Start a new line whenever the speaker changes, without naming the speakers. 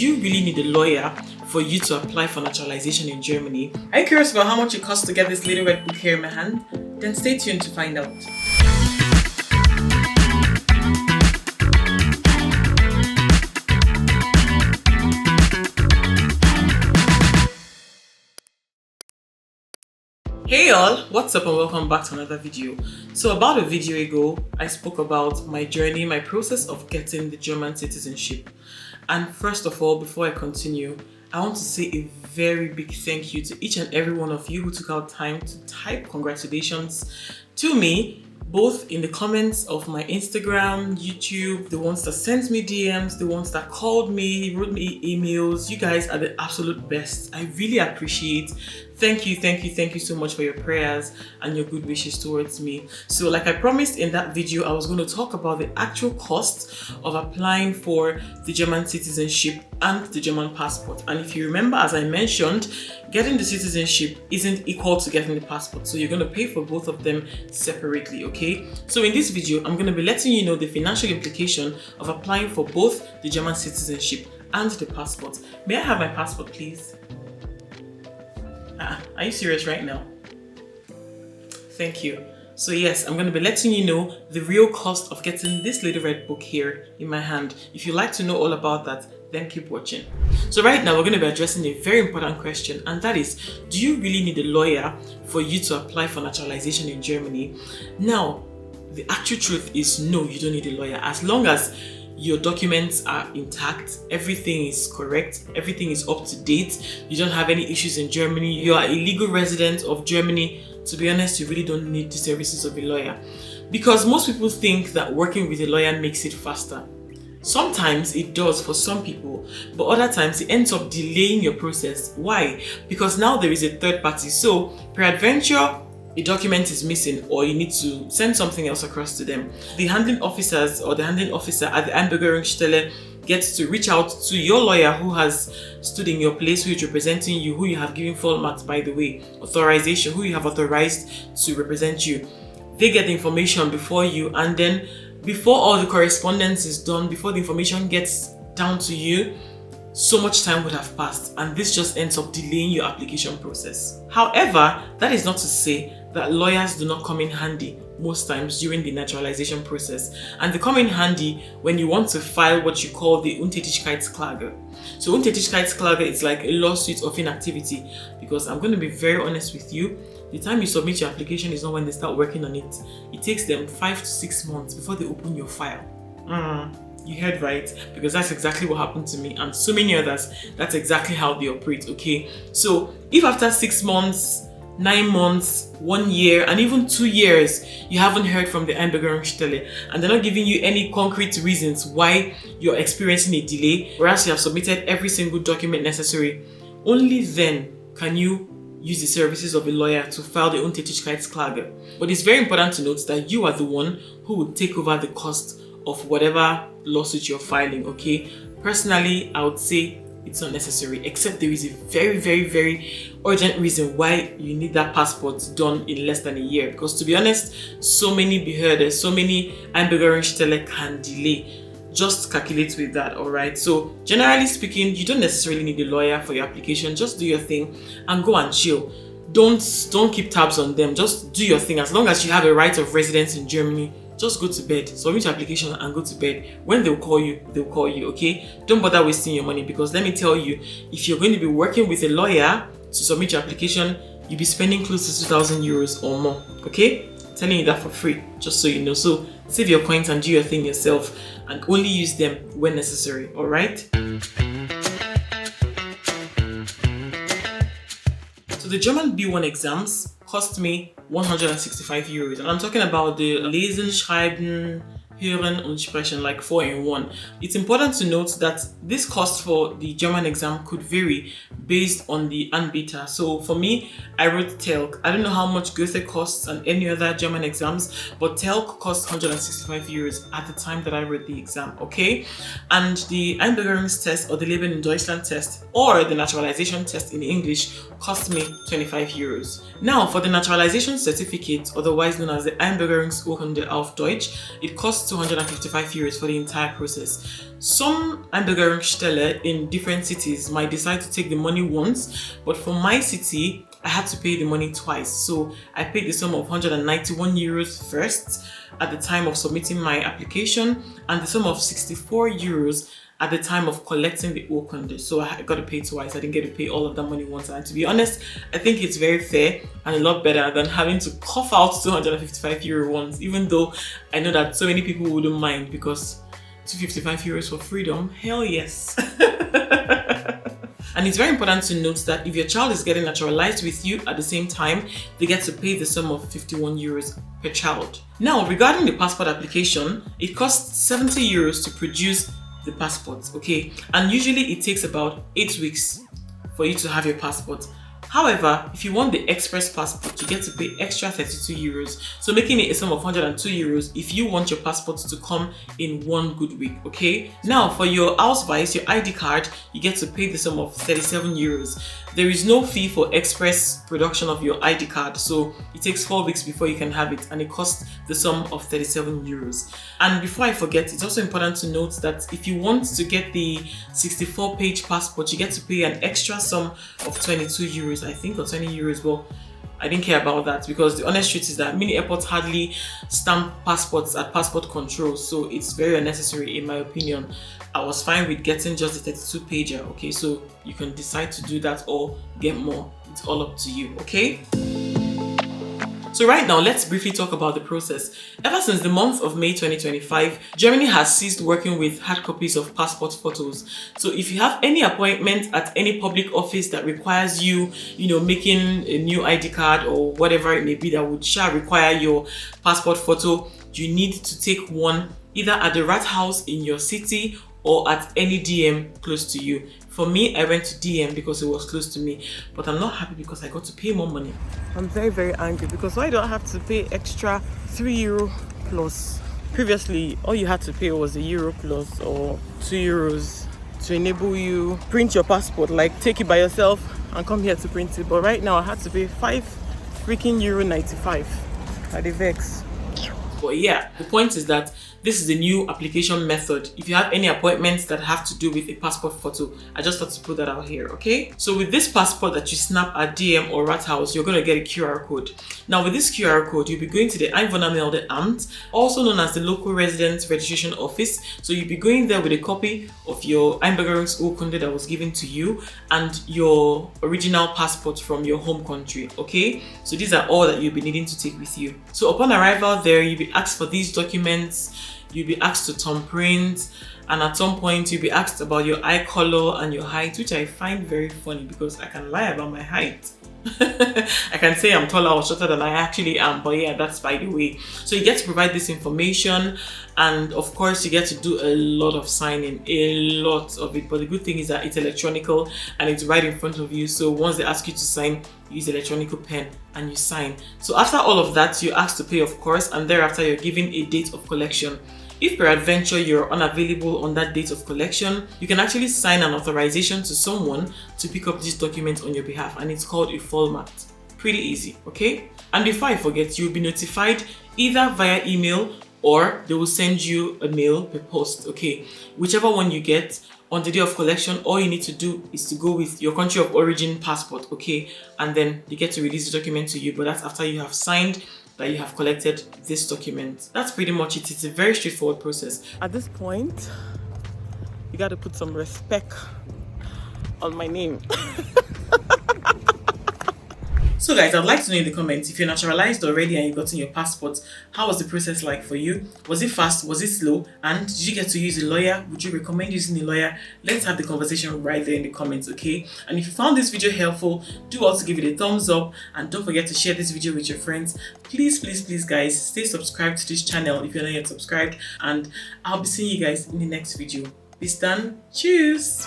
you really need a lawyer for you to apply for naturalization in Germany? Are you curious about how much it costs to get this little red book here in my hand? Then stay tuned to find out. Hey y'all, what's up and welcome back to another video. So about a video ago, I spoke about my journey, my process of getting the German citizenship. And first of all, before I continue, I want to say a very big thank you to each and every one of you who took out time to type congratulations to me, both in the comments of my Instagram, YouTube, the ones that sent me DMs, the ones that called me, wrote me emails. You guys are the absolute best. I really appreciate. Thank you so much for your prayers and your good wishes towards me. So like I promised in that video, I was going to talk about the actual cost of applying for the German citizenship and the German passport. And if you remember, as I mentioned, getting the citizenship isn't equal to getting the passport. So you're going to pay for both of them separately, okay? So in this video, I'm going to be letting you know the financial implication of applying for both the German citizenship and the passport. May I have my passport, please? Are you serious right now? Thank you. So yes, I'm going to be letting you know the real cost of getting this little red book here in my hand. If you'd like to know all about that, then keep watching. So right now, we're going to be addressing a very important question, and that is, do you really need a lawyer for you to apply for naturalization in Germany? Now, the actual truth is no, you don't need a lawyer. As long as your documents are intact, everything is correct, everything is up to date, you don't have any issues in Germany, you are a legal resident of Germany, to be honest, you really don't need the services of a lawyer. Because most people think that working with a lawyer makes it faster. Sometimes it does for some people, but other times it ends up delaying your process. Why? Because now there is a third party. So, peradventure, a document is missing or you need to send something else across to them. The handling officers or the handling officer at the Einbürgerungsstelle gets to reach out to your lawyer who has stood in your place, who is representing you, who you have given full marks, by the way, authorization, who you have authorized to represent you. They get the information before you, and then before all the correspondence is done, before the information gets down to you, so much time would have passed, and this just ends up delaying your application process. However, that is not to say that lawyers do not come in handy most times during the naturalization process, and they come in handy when you want to file what you call the Untätigkeitsklage. So Untätigkeitsklage is like a lawsuit of inactivity, because I'm going to be very honest with you, the time you submit your application is not when they start working on it. It takes them 5 to 6 months before they open your file. You heard right, because that's exactly what happened to me and so many others. That's exactly how they operate, okay? So if after 6 months, 9 months, 1 year, and even 2 years, you haven't heard from the Einbürgerungsstelle and they're not giving you any concrete reasons why you're experiencing a delay, whereas you have submitted every single document necessary, only then can you use the services of a lawyer to file the Untätigkeitsklage. But it's very important to note that you are the one who would take over the cost of whatever lawsuit you're filing, okay? Personally, I would say it's not necessary, except there is a very urgent reason why you need that passport done in less than a year. Because to be honest, so many Behörden, so many Einbürgerungsstelle can delay. Just calculate with that, alright? So generally speaking, you don't necessarily need a lawyer for your application. Just do your thing and go and chill. Don't keep tabs on them. Just do your thing. As long as you have a right of residence in Germany, just go to bed, submit your application and go to bed. When they'll call you, okay? Don't bother wasting your money, because let me tell you, if you're going to be working with a lawyer to submit your application, you'll be spending close to 2,000 euros or more, okay? I'm telling you that for free, just so you know. So save your coins and do your thing yourself and only use them when necessary, alright? So the German B1 exams cost me 165 euros, and I'm talking about the Lesen, Schreiben, Hören und Sprechen, like 4-in-1. It's important to note that this cost for the German exam could vary based on the Anbieter. So for me, I wrote TELC. I don't know how much Goethe costs and any other German exams, but TELC costs 165 euros at the time that I wrote the exam, okay? And the Einbürgerungstest or the Leben in Deutschland test or the naturalization test in English cost me 25 euros. Now, for the naturalization certificate, otherwise known as the Einbürgerungsurkunde auf Deutsch, it cost costs 255 euros for the entire process. Some Einbürgerungsstelle in different cities might decide to take the money once, but for my city, I had to pay the money twice. So I paid the sum of 191 euros first at the time of submitting my application, and the sum of 64 euros at the time of collecting the urkunde. So I got to pay twice. I didn't get to pay all of that money once. And to be honest, I think it's very fair and a lot better than having to cough out 255 euro once, even though I know that so many people wouldn't mind, because 255 euros for freedom, hell yes. And it's very important to note that if your child is getting naturalized with you at the same time, they get to pay the sum of 51 euros per child. Now, regarding the passport application, it costs 70 euros to produce the passport, okay? And usually it takes about 8 weeks for you to have your passport. However, if you want the express passport, you get to pay extra 32 euros. So making it a sum of 102 euros if you want your passport to come in 1 good week, okay? Now, for your Ausweis, your ID card, you get to pay the sum of 37 euros. There is no fee for express production of your ID card, so it takes 4 weeks before you can have it, and it costs the sum of 37 euros. And before I forget, it's also important to note that if you want to get the 64-page passport, you get to pay an extra sum of 22 euros, I think, or 20 euros. Well, I didn't care about that, because the honest truth is that many airports hardly stamp passports at passport control, so it's very unnecessary in my opinion. I was fine with getting just the 32 pager, okay? So you can decide to do that or get more. It's all up to you, okay? So right now, let's briefly talk about the process. Ever since the month of May 2025, Germany has ceased working with hard copies of passport photos. So if you have any appointment at any public office that requires you, making a new ID card or whatever it may be that shall require your passport photo, you need to take one either at the Rat House in your city or at any DM close to you. For me, I went to DM because it was close to me, but I'm not happy because I got to pay more money. I'm very, very angry because why do I have to pay extra €3 plus? Previously, all you had to pay was €1 plus or €2 to enable you print your passport, like take it by yourself and come here to print it. But right now, I had to pay €5.95 at the Vex. But yeah, the point is that this is a new application method. If you have any appointments that have to do with a passport photo, I just thought to put that out here, okay? So with this passport that you snap at DM or Rathaus, you're going to get a QR code. Now with this QR code, you'll be going to the Einwohnermeldeamt, also known as the local resident registration office. So you'll be going there with a copy of your Einbürgerungsurkunde that was given to you and your original passport from your home country, okay? So these are all that you'll be needing to take with you. So upon arrival there, you'll be asked for these documents. You'll be asked to thumbprint, and at some point you'll be asked about your eye color and your height, which I find very funny because I can lie about my height. I can say I'm taller or shorter than I actually am, but yeah, that's by the way. So you get to provide this information, and of course you get to do a lot of signing, a lot of it. But the good thing is that it's electronical and it's right in front of you. So once they ask you to sign, you use the electronical pen and you sign. So after all of that, you're asked to pay, of course, and thereafter you're given a date of collection. If peradventure you're unavailable on that date of collection, you can actually sign an authorization to someone to pick up this document on your behalf, and it's called a format. Pretty easy, okay? And before I forget, you'll be notified either via email or they will send you a mail per post, okay? Whichever one you get, on the day of collection, all you need to do is to go with your country of origin passport, okay? And then they get to release the document to you, but that's after you have signed that you have collected this document. That's pretty much it. It's a very straightforward process. At this point, you got to put some respect on my name. So guys, I'd like to know in the comments, if you're naturalized already and you've gotten your passport, how was the process like for you? Was it fast? Was it slow? And did you get to use a lawyer? Would you recommend using a lawyer? Let's have the conversation right there in the comments, okay? And if you found this video helpful, do also give it a thumbs up, and don't forget to share this video with your friends. Please, please, please guys, stay subscribed to this channel if you're not yet subscribed, and I'll be seeing you guys in the next video. Bis dann. Tschüss.